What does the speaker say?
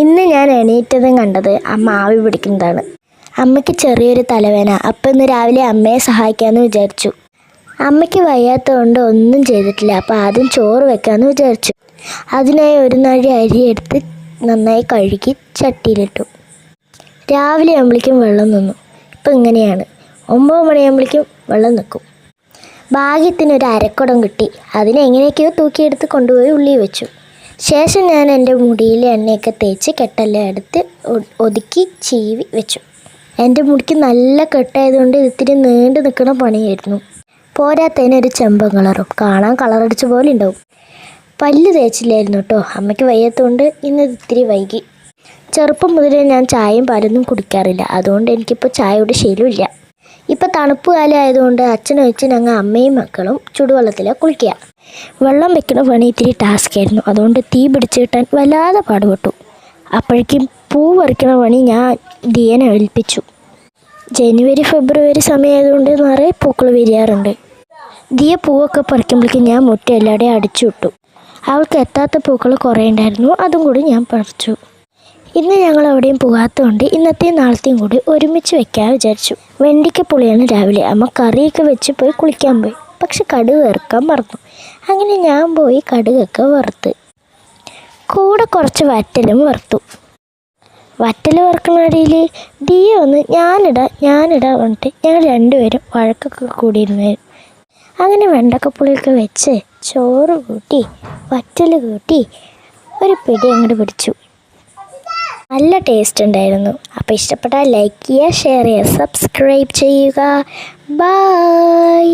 ഇന്ന് ഞാൻ എണീറ്റതും കണ്ടത് അമ്മ ആവി പിടിക്കുന്നതാണ്. അമ്മയ്ക്ക് ചെറിയൊരു തലവേദന. അപ്പം ഇന്ന് രാവിലെ അമ്മയെ സഹായിക്കാമെന്ന് വിചാരിച്ചു. അമ്മയ്ക്ക് വയ്യാത്തതുകൊണ്ട് ഒന്നും ചെയ്തിട്ടില്ല. അപ്പോൾ ആദ്യം ചോറ് വെക്കാമെന്ന് വിചാരിച്ചു. അതിനായി ഒരു നാഴി അരി എടുത്ത് നന്നായി കഴുകി ചട്ടിയിലിട്ടു. രാവിലെ ആകുമ്പോഴേക്കും വെള്ളം നിന്നു. ഇപ്പം ഇങ്ങനെയാണ്, 9 മണിയാകുമ്പോഴേക്കും വെള്ളം നിൽക്കും. ഭാഗ്യത്തിനൊരു അരക്കുടം കിട്ടി. അതിനെങ്ങനെയൊക്കെയോ തൂക്കിയെടുത്ത് കൊണ്ടുപോയി ഉള്ളി വെച്ചു. ശേഷം ഞാൻ എൻ്റെ മുടിയിൽ എണ്ണയൊക്കെ തേച്ച് കെട്ടെല്ലാം എടുത്ത് ഒതുക്കി ചീവി വെച്ചു. എൻ്റെ മുടിക്ക് നല്ല കെട്ടായതുകൊണ്ട് ഇത്തിരി നീണ്ടു നിൽക്കുന്ന പണിയായിരുന്നു. പോരാത്തതിനൊരു ചെമ്പൻ കളറും, കാണാൻ കളറടിച്ച പോലെ ഉണ്ടാവും. പല്ല് തേച്ചില്ലായിരുന്നു കേട്ടോ. അമ്മയ്ക്ക് വയ്യാത്തതുകൊണ്ട് ഇന്ന് ഇത്തിരി വൈകി. ചെറുപ്പം മുതലേ ഞാൻ ചായയും പാലൊന്നും കുടിക്കാറില്ല. അതുകൊണ്ട് എനിക്കിപ്പോൾ ചായയുടെ ശീലമില്ല. ഇപ്പോൾ തണുപ്പ് കാലം ആയതുകൊണ്ട് അച്ഛനും വെച്ച് ഞങ്ങൾ അമ്മയും മക്കളും ചുടുവെള്ളത്തിലാണ് കുളിക്കുക. വെള്ളം വെക്കുന്ന പണി ഇത്തിരി ടാസ്ക്കായിരുന്നു. അതുകൊണ്ട് തീ പിടിച്ച് കിട്ടാൻ വല്ലാതെ പാടുപെട്ടു. അപ്പോഴേക്കും പൂ പറിക്കണ പണി ഞാൻ ദിയനെ ഏൽപ്പിച്ചു. ജനുവരി ഫെബ്രുവരി സമയമായതുകൊണ്ട് നിറയെ പൂക്കൾ വിരിയാറുണ്ട്. ദിയ പൂവൊക്കെ പറിക്കുമ്പോഴേക്കും ഞാൻ മുറ്റം എല്ലാവരുടെയും അടിച്ചു വിട്ടു. അവൾക്ക് എത്താത്ത പൂക്കൾ കുറേ ഉണ്ടായിരുന്നു. അതും കൂടി ഞാൻ പറിച്ചു. ഇന്ന് ഞങ്ങൾ എവിടെയും പോകാത്തതുകൊണ്ട് ഇന്നത്തെയും നാളത്തെയും കൂടി ഒരുമിച്ച് വെക്കാൻ വിചാരിച്ചു. വെണ്ടിക്കപ്പുളിയാണ് രാവിലെ. അമ്മ കറിയൊക്കെ വെച്ച് പോയി കുളിക്കാൻ പോയി. പക്ഷെ കടുക് വറുക്കാൻ മറന്നു. അങ്ങനെ ഞാൻ പോയി കടുകൊക്കെ വറുത്ത് കൂടെ കുറച്ച് വറ്റലും വറുത്തു. വറ്റൽ വറുക്കണടിയിൽ ദിയ വന്ന് ഞാനിടാ വന്നിട്ട് ഞങ്ങൾ രണ്ടുപേരും വഴക്കൊക്കെ കൂടിയിരുന്നായിരുന്നു. അങ്ങനെ വെണ്ടക്കപ്പുളിയൊക്കെ വെച്ച് ചോറ് കൂട്ടി വറ്റൽ കൂട്ടി ഒരു പിടി അങ്ങോട്ട് പിടിച്ചു. നല്ല ടേസ്റ്റ് ഉണ്ടായിരുന്നു. അപ്പോൾ ഇഷ്ടപ്പെട്ടാൽ ലൈക്ക് ചെയ്യുക, ഷെയർ ചെയ്യുക, സബ്സ്ക്രൈബ് ചെയ്യുക. ബൈ.